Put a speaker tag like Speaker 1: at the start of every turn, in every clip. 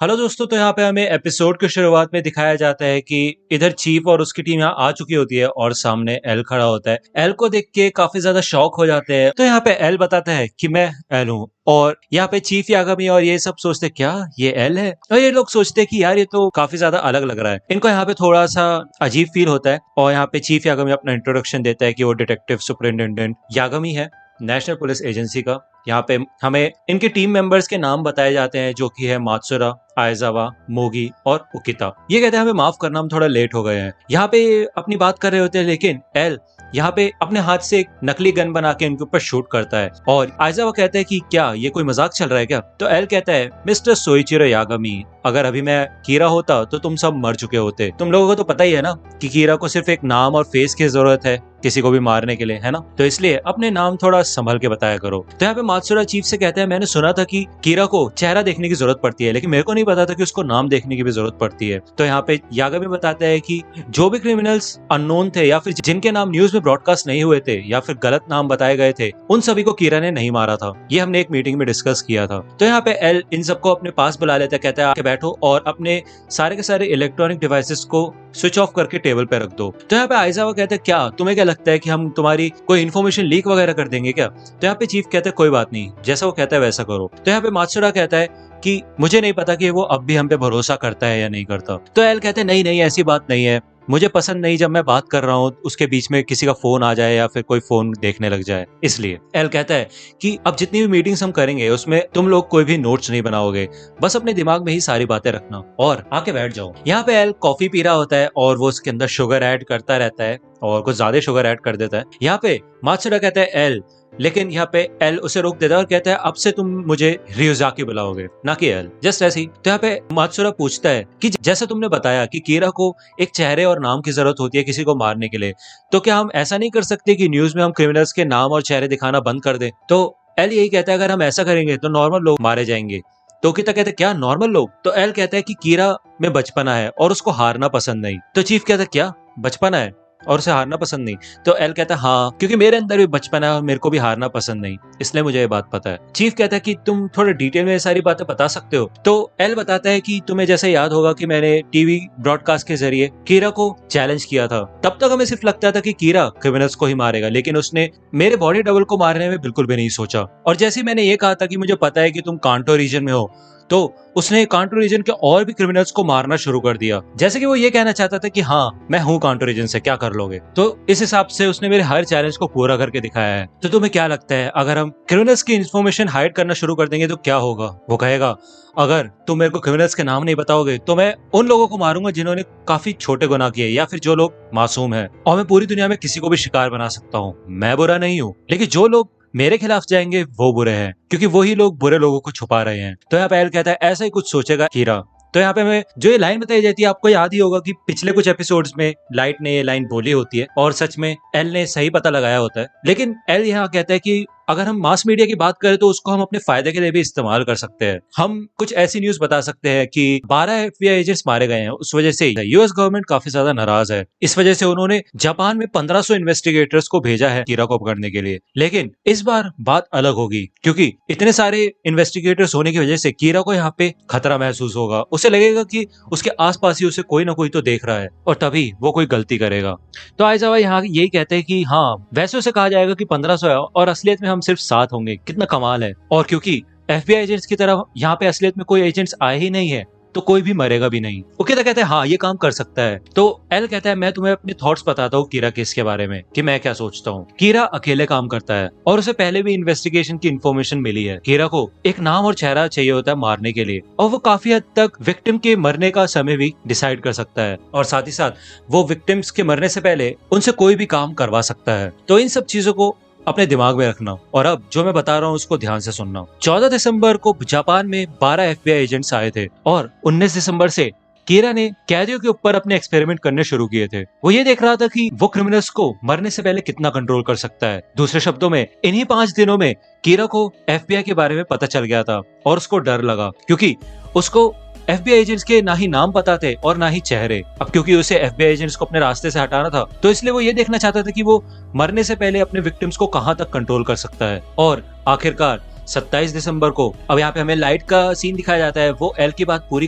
Speaker 1: Hello दोस्तों, तो यहाँ पे हमें एपिसोड की शुरुआत में दिखाया जाता है कि इधर चीफ और उसकी टीम यहाँ आ चुकी होती है और सामने एल खड़ा होता है। एल को देख के काफी ज्यादा शॉक हो जाते हैं। तो यहाँ पे एल बताता है कि मैं एल हूँ, और यहाँ पे चीफ यागामी और ये सब सोचते हैं, क्या ये एल है? और ये लोग सोचते हैं कि यार ये तो काफी ज्यादा अलग लग रहा है। इनको यहाँ पे थोड़ा सा अजीब फील होता है और यहाँ पे चीफ यागामी अपना इंट्रोडक्शन देता है कि वो डिटेक्टिव सुपरिटेंडेंट यागामी है, नेशनल पुलिस एजेंसी का। यहाँ पे हमें इनके टीम मेंबर्स के नाम बताए जाते हैं, जो कि है मात्सुरा, आयजावा, मोगी और उकिता। ये कहते हैं हमें माफ करना, हम थोड़ा लेट हो गए हैं। यहाँ पे अपनी बात कर रहे होते हैं, लेकिन एल यहाँ पे अपने हाथ से एक नकली गन बना के इनके ऊपर शूट करता है। और आयजावा कहता है कि क्या ये कोई मजाक चल रहा है क्या? तो एल कहता है, मिस्टर सोइचिरो यागामी, अगर अभी मैं कीरा होता तो तुम सब मर चुके होते। तुम लोगों को तो पता ही है ना कि कीरा को सिर्फ एक नाम और फेस की जरूरत है किसी को भी मारने के लिए, है ना? तो इसलिए अपने नाम थोड़ा संभल के बताया करो। तो यहाँ पे मात्सुरा चीफ से कहता है, मैंने सुना था कि कीरा को चेहरा देखने की जरूरत पड़ती है, लेकिन मेरे को नहीं पता था कि उसको नाम देखने की भी जरूरत पड़ती है। तो यहाँ पे यागामी बताता है कि जो भी क्रिमिनल्स अननोन थे या फिर जिनके नाम न्यूज में ब्रॉडकास्ट नहीं हुए थे या फिर गलत नाम बताए गए थे, उन सभी को कीरा ने नहीं मारा था। ये हमने एक मीटिंग में डिस्कस किया था। तो यहाँ पे एल इन सबको अपने पास बुला लेता है, कहता है आके बैठो और अपने सारे के सारे इलेक्ट्रॉनिक डिवाइसेस को स्विच ऑफ करके टेबल पे रख दो। तो यहाँ पे आयजावा कहते हैं, क्या तुम्हें क्या लगता है कि हम तुम्हारी कोई इन्फॉर्मेशन लीक वगैरह कर देंगे क्या? तो यहाँ पे चीफ कहता है, कोई बात नहीं, जैसा वो कहता है वैसा करो। तो यहाँ पे मात्सुरा कहता है कि मुझे नहीं पता कि वो अब भी हम पे भरोसा करता है या नहीं करता। तो एल कहते हैं, नहीं नहीं, ऐसी बात नहीं है, मुझे पसंद नहीं जब मैं बात कर रहा हूँ उसके बीच में किसी का फोन आ जाए या फिर कोई फोन देखने लग जाए, इसलिए। एल कहता है कि अब जितनी भी मीटिंग्स हम करेंगे उसमें तुम लोग कोई भी नोट्स नहीं बनाओगे, बस अपने दिमाग में ही सारी बातें रखना और आके बैठ जाओ। यहाँ पे एल कॉफी पी रहा होता है और वो उसके अंदर शुगर ऐड करता रहता है और कुछ ज्यादा शुगर ऐड कर देता है। यहाँ पे मात्सुरा कहता है एल, लेकिन यहाँ पे एल उसे रोक देता है और कहता है, अब से तुम मुझे रियोजाकी बुलाओगे, ना कि एल, जस्ट ऐसे ही। तो यहाँ पे मात्सुरा पूछता है कि जैसे तुमने बताया कि कीरा को एक चेहरे और नाम की जरूरत होती है किसी को मारने के लिए, तो क्या हम ऐसा नहीं कर सकते कि न्यूज में हम क्रिमिनल्स के नाम और चेहरे दिखाना बंद कर दें? तो एल यही कहता है, अगर हम ऐसा करेंगे तो नॉर्मल लोग मारे जाएंगे। तो उकिता कहते हैं, क्या नॉर्मल लोग? तो एल कहता है कि कीरा में बचपना है और उसको हारना पसंद नहीं। तो चीफ कहता है, क्या बचपना है और उसे हारना पसंद नहीं? तो एल कहता है, हाँ, क्योंकि मेरे अंदर भी बचपन है और मेरे को भी हारना पसंद नहीं, इसलिए मुझे ये बात पता है। चीफ कहता है कि तुम थोड़ा डिटेल में सारी बातें बता सकते हो? तो एल बताता है कि तुम्हें जैसे याद होगा कि मैंने टीवी ब्रॉडकास्ट के जरिए कीरा को चैलेंज किया था। तब तक हमें सिर्फ लगता था कि कीरा क्रिमिनल्स को ही मारेगा, लेकिन उसने मेरे बॉडी डबल को मारने में बिल्कुल भी नहीं सोचा। और जैसे मैंने ये कहा था कि मुझे पता है कि तुम कांटो रीजन में हो, तो उसने कांटो रीजन के और भी क्रिमिनल्स को मारना शुरू कर दिया, जैसे कि वो ये कहना चाहता था कि हाँ, मैं हूँ कांटो रीजन से, क्या कर लोगे? तो इस हिसाब से उसने मेरे हर चैलेंज को पूरा करके दिखाया है। तो तुम्हें क्या लगता है, अगर हम क्रिमिनल्स की इन्फॉर्मेशन हाइड करना शुरू कर देंगे तो क्या होगा? वो कहेगा, अगर तुम मेरे को क्रिमिनल्स के नाम नहीं बताओगे तो मैं उन लोगों को मारूंगा जिन्होंने काफी छोटे गुनाह किए या फिर जो लोग मासूम हैं, और मैं पूरी दुनिया में किसी को भी शिकार बना सकता हूँ। मैं बुरा नहीं हूँ, लेकिन जो लोग मेरे खिलाफ जाएंगे वो बुरे हैं, क्योंकि वही लोग बुरे लोगों को छुपा रहे हैं। तो यहाँ पे एल कहता है, ऐसा ही कुछ सोचेगा कीरा। तो यहाँ पे हमें जो ये लाइन बताई जाती है, आपको याद ही होगा कि पिछले कुछ एपिसोड्स में लाइट ने ये लाइन बोली होती है और सच में एल ने सही पता लगाया होता है। लेकिन एल यहाँ कहता है कि अगर हम मास मीडिया की बात करें तो उसको हम अपने फायदे के लिए भी इस्तेमाल कर सकते हैं। हम कुछ ऐसी न्यूज बता सकते हैं कि 12 FBI एजेंट्स मारे गए हैं, उस वजह से यूएस गवर्नमेंट काफी ज्यादा नाराज है। इस वजह से उन्होंने जापान में 1500 इन्वेस्टिगेटर्स को भेजा है कीरा को पकड़ने के लिए। लेकिन इस बार बात अलग होगी, क्योंकि इतने सारे इन्वेस्टिगेटर्स होने की वजह से कीरा को यहाँ पे खतरा महसूस होगा। उसे लगेगा कि उसके आसपास ही उसे कोई ना कोई तो देख रहा है और तभी वो कोई गलती करेगा। तो आयजावा यहाँ यही कहते हैं कि हाँ, वैसे उसे कहा जाएगा कि 1500 है और असलियत में हम सिर्फ 7 होंगे। कितना कमाल है। और क्योंकि FBI एजेंट्स की तरफ यहाँ पे असलियत में कोई एजेंट्स आए ही नहीं है, तो कोई भी मरेगा भी नहीं। उकिता कहते हैं, हाँ, ये काम कर सकता है। तो एल कहता है, मैं तुम्हें अपने थॉट्स बताता हूँ कीरा केस के बारे में, कि मैं क्या सोचता हूँ। कीरा अकेले काम करता है और उसे पहले भी इन्वेस्टिगेशन की इन्फॉर्मेशन मिली है। कीरा को एक नाम और चेहरा चाहिए होता है मारने के लिए, और वो काफी हद तक विक्टिम के मरने का समय भी डिसाइड कर सकता है, और साथ ही साथ वो विक्टिम्स के मरने से पहले उनसे कोई भी काम करवा सकता है। तो इन सब चीजों को अपने दिमाग में रखना, और अब जो मैं बता रहा हूँ उसको ध्यान से सुनना। 14 दिसंबर को जापान में 12 FBI एजेंट्स आए थे और 19 दिसंबर से कीरा ने कैदियों के ऊपर अपने एक्सपेरिमेंट करने शुरू किए थे। वो ये देख रहा था कि वो क्रिमिनल्स को मरने से पहले कितना कंट्रोल कर सकता है। दूसरे शब्दों में, इन्हीं 5 दिनों में कीरा को FBI के बारे में पता चल गया था और उसको डर लगा, क्योंकि उसको FBI एजेंट्स के ना ही नाम पता थे और ना ही चेहरे। अब क्योंकि उसे FBI एजेंट्स को अपने रास्ते से हटाना था, तो इसलिए वो ये देखना चाहता था कि वो मरने से पहले अपने विक्टिम्स को कहां तक कंट्रोल कर सकता है। और आखिरकार 27 दिसंबर को अब यहाँ पे हमें लाइट का सीन दिखाया जाता है। वो एल की बात पूरी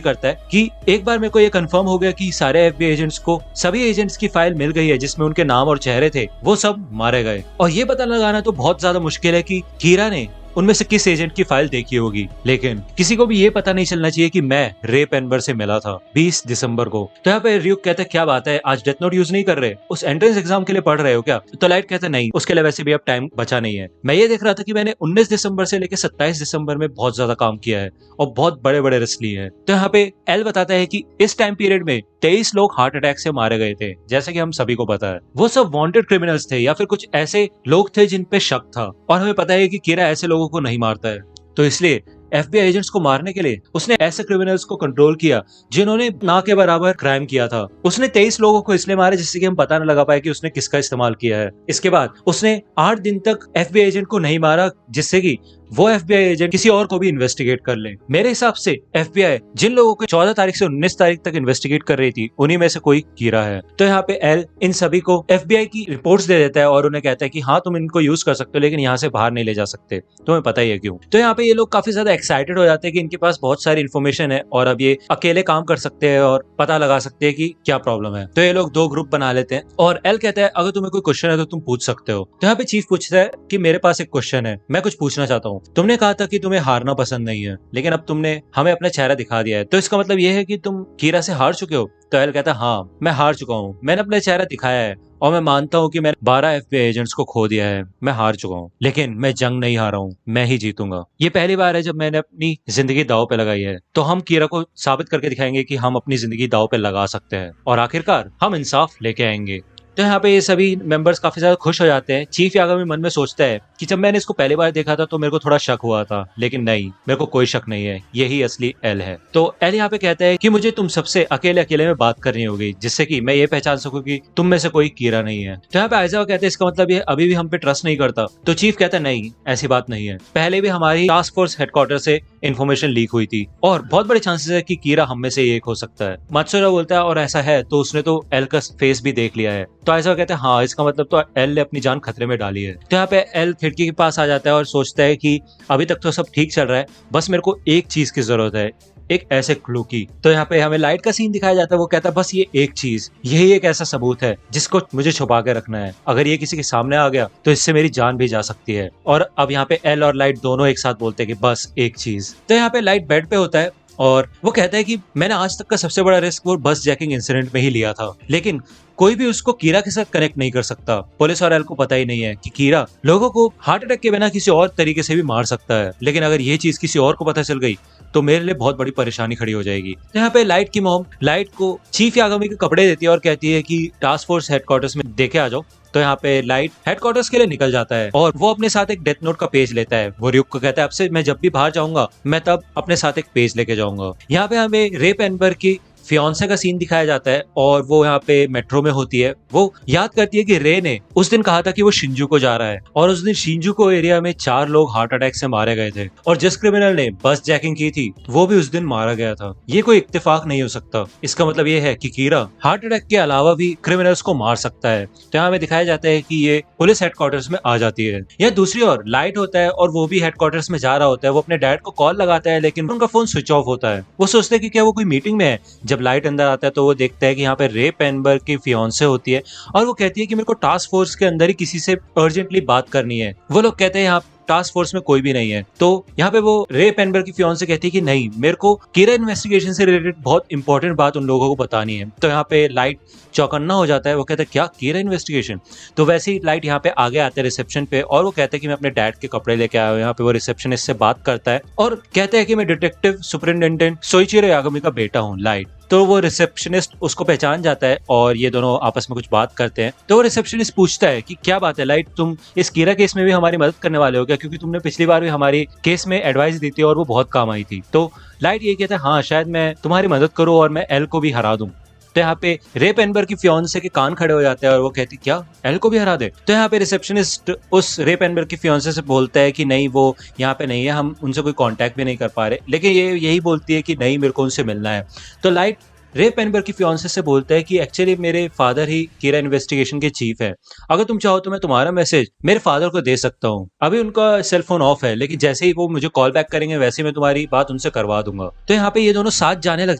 Speaker 1: करता है कि एक बार मेरे को ये कंफर्म हो गया कि सारे एफबीआई एजेंट्स को सभी एजेंट्स की फाइल मिल गई है जिसमें उनके नाम और चेहरे थे, वो सब मारे गए। और ये पता लगाना तो बहुत ज्यादा मुश्किल है कि कीरा ने उनमें से किस एजेंट की फाइल देखी होगी, लेकिन किसी को भी ये पता नहीं चलना चाहिए कि मैं रे पेनबर से मिला था 20 दिसंबर को। तो यहाँ पे र्यूक कहता है क्या बात है, आज डेथ नोट यूज नहीं कर रहे, उस एंट्रेंस एग्जाम के लिए पढ़ रहे हो क्या? तो लाइट कहता है नहीं, उसके लिए वैसे भी अब टाइम बचा नहीं है। मैं ये देख रहा था कि मैंने 19 दिसंबर से लेकर 27 दिसंबर में बहुत ज्यादा काम किया है और बहुत बड़े बड़े रिस्क लिए हैं। तो यहाँ पे एल बताता है कि इस टाइम पीरियड में 23 लोग हार्ट अटैक से मारे गए थे, जैसे कि हम सभी को पता है। वो सब वांटेड क्रिमिनल्स थे या फिर कुछ ऐसे लोग थे जिन पे शक था, और हमें पता है कि कीरा ऐसे लोगों को नहीं मारता है। तो इसलिए एफबीआई एजेंट्स को मारने के लिए उसने ऐसे क्रिमिनल्स को कंट्रोल किया जिन्होंने ना के बराबर क्राइम किया था। उसने 23 लोगों को इसलिए मारे जिससे कि हम पता न लगा पाए कि उसने किसका इस्तेमाल किया है। इसके बाद उसने 8 दिन तक एफबीआई एजेंट को नहीं मारा जिससे कि वो एफबीआई एजेंट किसी और को भी इन्वेस्टिगेट कर ले। मेरे हिसाब से एफबीआई जिन लोगों को 14 तारीख से 19 तारीख तक इन्वेस्टिगेट कर रही थी उन्हीं में से कोई कीरा है। तो यहाँ पे एल इन सभी को एफबीआई की रिपोर्ट्स दे देता है और उन्हें कहता है कि हाँ तुम इनको यूज कर सकते हो लेकिन यहाँ से बाहर नहीं ले जा सकते, तुम्हें पता ही है क्यों। तो यहाँ पे ये लोग काफी ज्यादा एक्साइटेड हो जाते हैं कि इनके पास बहुत सारी इन्फॉर्मेशन है और अब ये अकेले काम कर सकते हैं और पता लगा सकते हैं कि क्या प्रॉब्लम है। तो ये लोग 2 ग्रुप बना लेते हैं और एल कहता है अगर तुम्हें कोई क्वेश्चन है तो तुम पूछ सकते हो। तो यहाँ पे चीफ पूछता है कि मेरे पास एक क्वेश्चन है, मैं कुछ पूछना चाहता हूँ। तुमने कहा था कि तुम्हें हारना पसंद नहीं है, लेकिन अब तुमने हमें अपना चेहरा दिखा दिया है, तो इसका मतलब ये है कि तुम कीरा से हार चुके हो? तो एल कहता है हाँ मैं हार चुका हूँ, मैंने अपना चेहरा दिखाया है और मैं मानता हूँ कि मैंने 12 एफबीआई एजेंट्स को खो दिया है, मैं हार चुका हूँ, लेकिन मैं जंग नहीं हारा हूँ, मैं ही जीतूंगा। ये पहली बार है जब मैंने अपनी जिंदगी दांव पे लगाई है, तो हम कीरा को साबित करके दिखाएंगे कि हम अपनी जिंदगी दांव पे लगा सकते हैं और आखिरकार हम इंसाफ लेके आएंगे। तो यहाँ पे ये सभी मेंबर्स काफी ज्यादा खुश हो जाते हैं। चीफ यागामी मन में सोचता है कि जब मैंने इसको पहली बार देखा था तो मेरे को थोड़ा शक हुआ था, लेकिन नहीं, मेरे को कोई शक नहीं है, यही असली एल है। तो एल यहाँ पे कहता है कि मुझे तुम सबसे अकेले अकेले में बात करनी होगी जिससे कि मैं ये पहचान सकूं कि तुम में से कोई कीरा नहीं है। तो यहाँ पे आइज़ा कहते हैं इसका मतलब ये अभी भी हम पे ट्रस्ट नहीं करता। तो चीफ कहता है नहीं, ऐसी बात नहीं है, पहले भी हमारी टास्क फोर्स हेडक्वार्टर से इन्फॉर्मेशन लीक हुई थी और बहुत बड़े चांसेस है कि कीरा हम में से एक हो सकता है। मात्सुरा बोलता है और ऐसा है तो उसने तो एल का फेस भी देख लिया है। तो आइज़ा कहते हैं हाँ, इसका मतलब तो एल ने अपनी जान खतरे में डाली है। तो यहाँ पे एल खिड़की के पास आ जाता है और सोचता है कि अभी तक तो सब ठीक चल रहा है, बस मेरे को एक चीज की जरूरत है, एक ऐसे क्लू की। तो यहाँ पे हमें लाइट का सीन दिखाया जाता है। वो कहता है बस ये एक चीज, यही एक ऐसा सबूत है जिसको मुझे छुपा के रखना है, अगर ये किसी के सामने आ गया तो इससे मेरी जान भी जा सकती है। और अब यहाँ पे एल और लाइट दोनों एक साथ बोलते हैं कि बस एक चीज। तो यहाँ पे लाइट बेड पे होता है और वो कहता है कि मैंने आज तक का सबसे बड़ा रिस्क वो बस जैकिंग इंसिडेंट में ही लिया था, लेकिन कोई भी उसको कीरा के साथ कनेक्ट नहीं कर सकता। पुलिस और एल को पता ही नहीं है कि कीरा लोगों को हार्ट अटैक के बिना किसी और तरीके से भी मार सकता है, लेकिन अगर ये चीज किसी और को पता चल गई तो मेरे लिए बहुत बड़ी परेशानी खड़ी हो जाएगी। तो यहाँ पे लाइट की मॉम लाइट को चीफ यागामी के कपड़े देती है और कहती है कि टास्क फोर्स हेडक्वार्टर्स में देखे आ जाओ। तो यहाँ पे लाइट हेडक्वार्टर्स के लिए निकल जाता है और वो अपने साथ एक डेथ नोट का पेज लेता है। वो र्यूक को कहता है अब से मैं जब भी बाहर जाऊंगा मैं तब अपने साथ एक पेज लेके जाऊंगा। यहाँ पे हमें रे पेनबर की फियांसे का सीन दिखाया जाता है और वो यहाँ पे मेट्रो में होती है। वो याद करती है कि रे ने उस दिन कहा था कि वो शिंजुको जा रहा है और उस दिन शिंजुको एरिया में 4 लोग हार्ट अटैक से मारे गए थे और जिस क्रिमिनल ने बस जैकिंग की थी वो भी उस दिन मारा गया था। ये कोई इत्तेफाक नहीं हो सकता। इसका मतलब ये है कि कीरा हार्ट अटैक के अलावा भी क्रिमिनल्स को मार सकता है। तो यहाँ हमें दिखाया जाता है कि ये पुलिस हेडक्वार्टर्स में आ जाती है। यह दूसरी ओर लाइट होता है और वो भी हेडक्वार्टर्स में जा रहा होता है। वो अपने डैड को कॉल लगाता है लेकिन उनका फोन स्विच ऑफ होता है। वो सोचते हैं कि क्या वो कोई मीटिंग में है। जब लाइट अंदर आता है तो वो देखता है कि यहाँ पे रे पेनबर की फियांसे होती है और वो कहती है कि मेरे को टास्क फोर्स के अंदर ही किसी से अर्जेंटली बात करनी है। वो लोग कहते हैं यहाँ टास्क फोर्स में कोई भी नहीं है। तो यहाँ पे वो रे पेनबर की फियांसे कहती है कि नहीं, मेरे को कीरा इन्वेस्टिगेशन से रिलेटेड बहुत इंपॉर्टेंट बात उन लोगों को बतानी है। तो यहाँ पे लाइट चौकन्ना हो जाता है। वो कहता है क्या कीरा इन्वेस्टिगेशन? तो वैसे ही लाइट यहाँ पे आगे आते हैं रिसेप्शन पे और वो कहते हैं कि मैं अपने डैड के कपड़े लेके आया हूँ। यहाँ पे वो रिसेप्शनिस्ट से बात करता है और कहते हैं कि मैं डिटेक्टिव सुपरिटेंडेंट सोइचिरो यागामी का बेटा हूँ लाइट। तो वो रिसेप्शनिस्ट उसको पहचान जाता है और ये दोनों आपस में कुछ बात करते हैं। तो वो रिसेप्शनिस्ट पूछता है कि क्या बात है लाइट, तुम इस कीरा केस में भी हमारी मदद करने वाले हो क्या? क्योंकि तुमने पिछली बार भी हमारी केस में एडवाइस दी थी और वो बहुत काम आई थी। तो लाइट ये कहता है हाँ, शायद मैं तुम्हारी मदद करूँ और मैं एल को भी हरा दूं। तो यहाँ पे रे पेनबर की फियांसे के कान खड़े हो जाते हैं और वो कहती क्या एल को भी हरा दे? तो यहाँ पे रिसेप्शनिस्ट उस रे पेनबर की फियांसे से बोलता है कि नहीं, वो यहाँ पे नहीं है, हम उनसे कोई कांटेक्ट भी नहीं कर पा रहे। लेकिन ये यही बोलती है कि नहीं, मेरे को उनसे मिलना है। तो लाइट रे पेनबर्ग की फियांसे से बोलता है कि एक्चुअली मेरे फादर ही कीरा इन्वेस्टिगेशन के चीफ है, अगर तुम चाहो तो मैं तुम्हारा मैसेज मेरे फादर को दे सकता हूँ। अभी उनका सेल फोन ऑफ है, लेकिन जैसे ही वो मुझे कॉल बैक करेंगे वैसे ही मैं तुम्हारी बात उनसे करवा दूंगा। तो यहाँ पे ये दोनों साथ जाने लग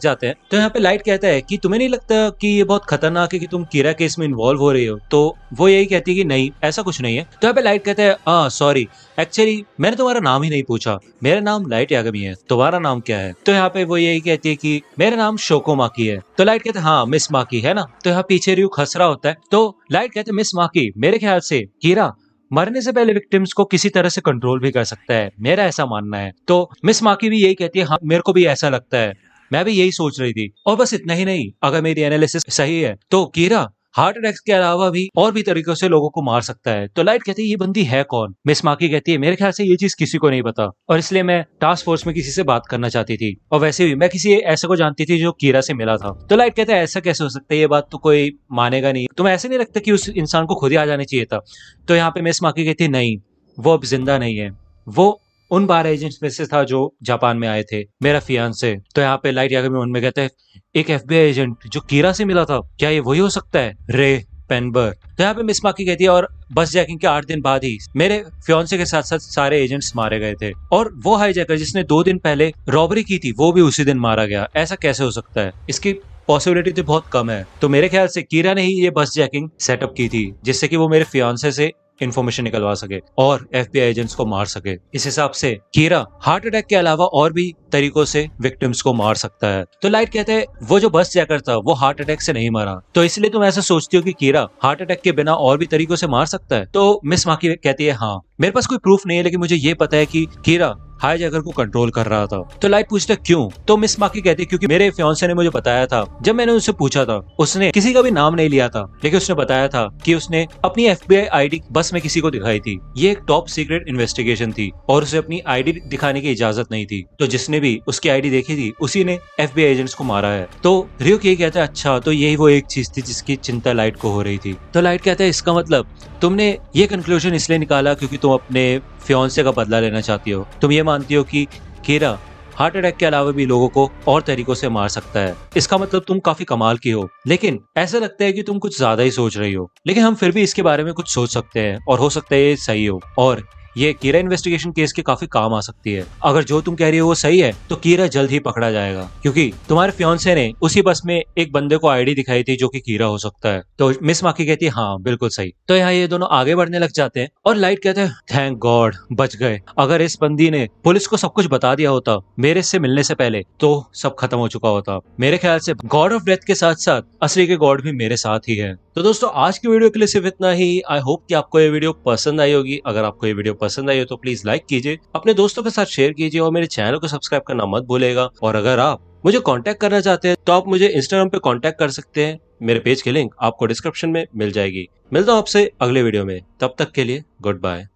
Speaker 1: जाते हैं। तो यहाँ पे लाइट कहता है कि तुम्हें नहीं लगता कि ये बहुत खतरनाक है कि तुम कीरा केस में इन्वॉल्व हो रही हो? तो वो यही कहती है कि नहीं, ऐसा कुछ नहीं है। तो यहाँ पे लाइट कहता है सॉरी, एक्चुअली मैंने तुम्हारा नाम ही नहीं पूछा, मेरा नाम लाइट यागमी है, तुम्हारा नाम क्या है? तो यहाँ पे वो यही कहती है कि मेरा नाम शोको माकी है। तो लाइट कहते हैं हाँ मिस माकी है ना। तो यहाँ पीछे रयू हंस रहा होता है। तो लाइट कहते हैं मिस माकी, मेरे ख्याल से कीरा मरने से पहले विक्टिम्स को किसी तरह से कंट्रोल भी कर सकता है, मेरा ऐसा मानना है। तो मिस माकी भी यही कहती है हाँ मेरे को भी ऐसा लगता है, मैं भी यही सोच रही थी। और बस इतना ही नहीं, अगर मेरी एनालिसिस सही है तो कीरा हार्ट अटैक्स के अलावा भी और भी तरीकों से लोगों को मार सकता है। तो लाइट कहती है ये बंदी है कौन? मिस माकी कहती है मेरे ख्याल से ये चीज किसी को नहीं पता, और इसलिए मैं टास्क फोर्स में किसी से बात करना चाहती थी, और वैसे भी मैं किसी ऐसे को जानती थी जो कीरा से मिला था। तो लाइट कहता है ऐसा कैसे हो सकता है, ये बात तो कोई मानेगा नहीं, तुम्हें ऐसे नहीं लगता कि उस इंसान को खुद ही आ जाना चाहिए था? तो यहाँ पे मिस माकी कहती है नहीं, वो अब जिंदा नहीं है, वो उन 12 एजेंट्स में से था जो जापान में आए थे, मेरा फियांसे। तो यहाँ पे लाइट यागमी उनमें कहते हैं एक एफबीआई एजेंट जो कीरा से मिला था, क्या ये वही हो सकता है? रे पेनबर्ग। तो यहाँ पे मिस माकी कहती है और बस जैकिंग के 8 दिन बाद ही मेरे फियांसे के साथ साथ सारे एजेंट्स मारे गए थे, और वो हाईजैकर जिसने 2 दिन पहले रॉबरी की थी वो भी उसी दिन मारा गया, ऐसा कैसे हो सकता है? इसकी पॉसिबिलिटी तो बहुत कम है। तो मेरे ख्याल से कीरा ने ही ये बस जैकिंग सेटअप की थी, जिससे कि वो मेरे फियांसे से इन्फॉर्मेशन निकलवा सके और एफबीआई एजेंट्स को मार सके। इस हिसाब से कीरा हार्ट अटैक के अलावा और भी तरीकों से विक्टिम्स को मार सकता है। तो लाइट कहते हैं वो जो बस जैकर था वो हार्ट अटैक से नहीं मरा, तो इसलिए तुम ऐसा सोचती हो कि कीरा हार्ट अटैक के बिना और भी तरीकों से मार सकता है? तो मिस माकी कहती है हाँ मेरे पास कोई प्रूफ नहीं है, लेकिन मुझे ये पता है कि कीरा हाईजैकर को कंट्रोल कर रहा था। तो लाइट पूछता क्यों? तो मिस माकी कहती है क्योंकि मेरे फियांसे ने मुझे बताया था, जब मैंने उससे पूछा था, उसने किसी का भी नाम नहीं लिया था, लेकिन उसने बताया था कि उसने अपनी एफबीआई आईडी बस में किसी को दिखाई थी। ये एक टॉप सीक्रेट इन्वेस्टिगेशन थी और उसे अपनी आईडी दिखाने की इजाजत नहीं थी, तो जिसने भी उसकी आईडी देखी थी उसी ने एफबीआई एजेंट्स को मारा है। तो रियोक ये कहता है अच्छा, तो यही वो एक चीज थी जिसकी चिंता लाइट को हो रही थी। तो लाइट कहता है इसका मतलब तुमने ये कंक्लूजन इसलिए निकाला क्योंकि तुम अपने फियांसे का बदला लेना चाहती हो, तुम ये मानती हो कि कीरा हार्ट अटैक के अलावा भी लोगों को और तरीकों से मार सकता है, इसका मतलब तुम काफी कमाल की हो। लेकिन ऐसा लगता है कि तुम कुछ ज्यादा ही सोच रही हो, लेकिन हम फिर भी इसके बारे में कुछ सोच सकते हैं और हो सकता है ये सही हो, और ये कीरा इन्वेस्टिगेशन केस के काफी काम आ सकती है। अगर जो तुम कह रही हो वो सही है तो कीरा जल्द ही पकड़ा जाएगा, क्योंकि तुम्हारे फियांसे ने उसी बस में एक बंदे को आईडी दिखाई थी जो कि कीरा हो सकता है। तो मिस माकी कहती है हाँ बिल्कुल सही। तो यहाँ ये दोनों आगे बढ़ने लग जाते हैं और लाइट कहते हैं थैंक गॉड बच गए, अगर इस बंदी ने पुलिस को सब कुछ बता दिया होता मेरे से मिलने से पहले तो सब खत्म हो चुका होता। मेरे ख्याल से गॉड ऑफ डेथ के साथ साथ असली के गॉड भी मेरे साथ ही है। तो दोस्तों आज की वीडियो के लिए सिर्फ इतना ही। आई होप कि आपको ये वीडियो पसंद आई होगी। अगर आपको ये वीडियो पसंद आई हो तो प्लीज लाइक कीजिए, अपने दोस्तों के साथ शेयर कीजिए और मेरे चैनल को सब्सक्राइब करना मत भूलेगा। और अगर आप मुझे कांटेक्ट करना चाहते हैं तो आप मुझे इंस्टाग्राम पे कांटेक्ट कर सकते हैं, मेरे पेज की लिंक आपको डिस्क्रिप्शन में मिल जाएगी। मिलता हूँ आपसे अगले वीडियो में, तब तक के लिए गुड बाय।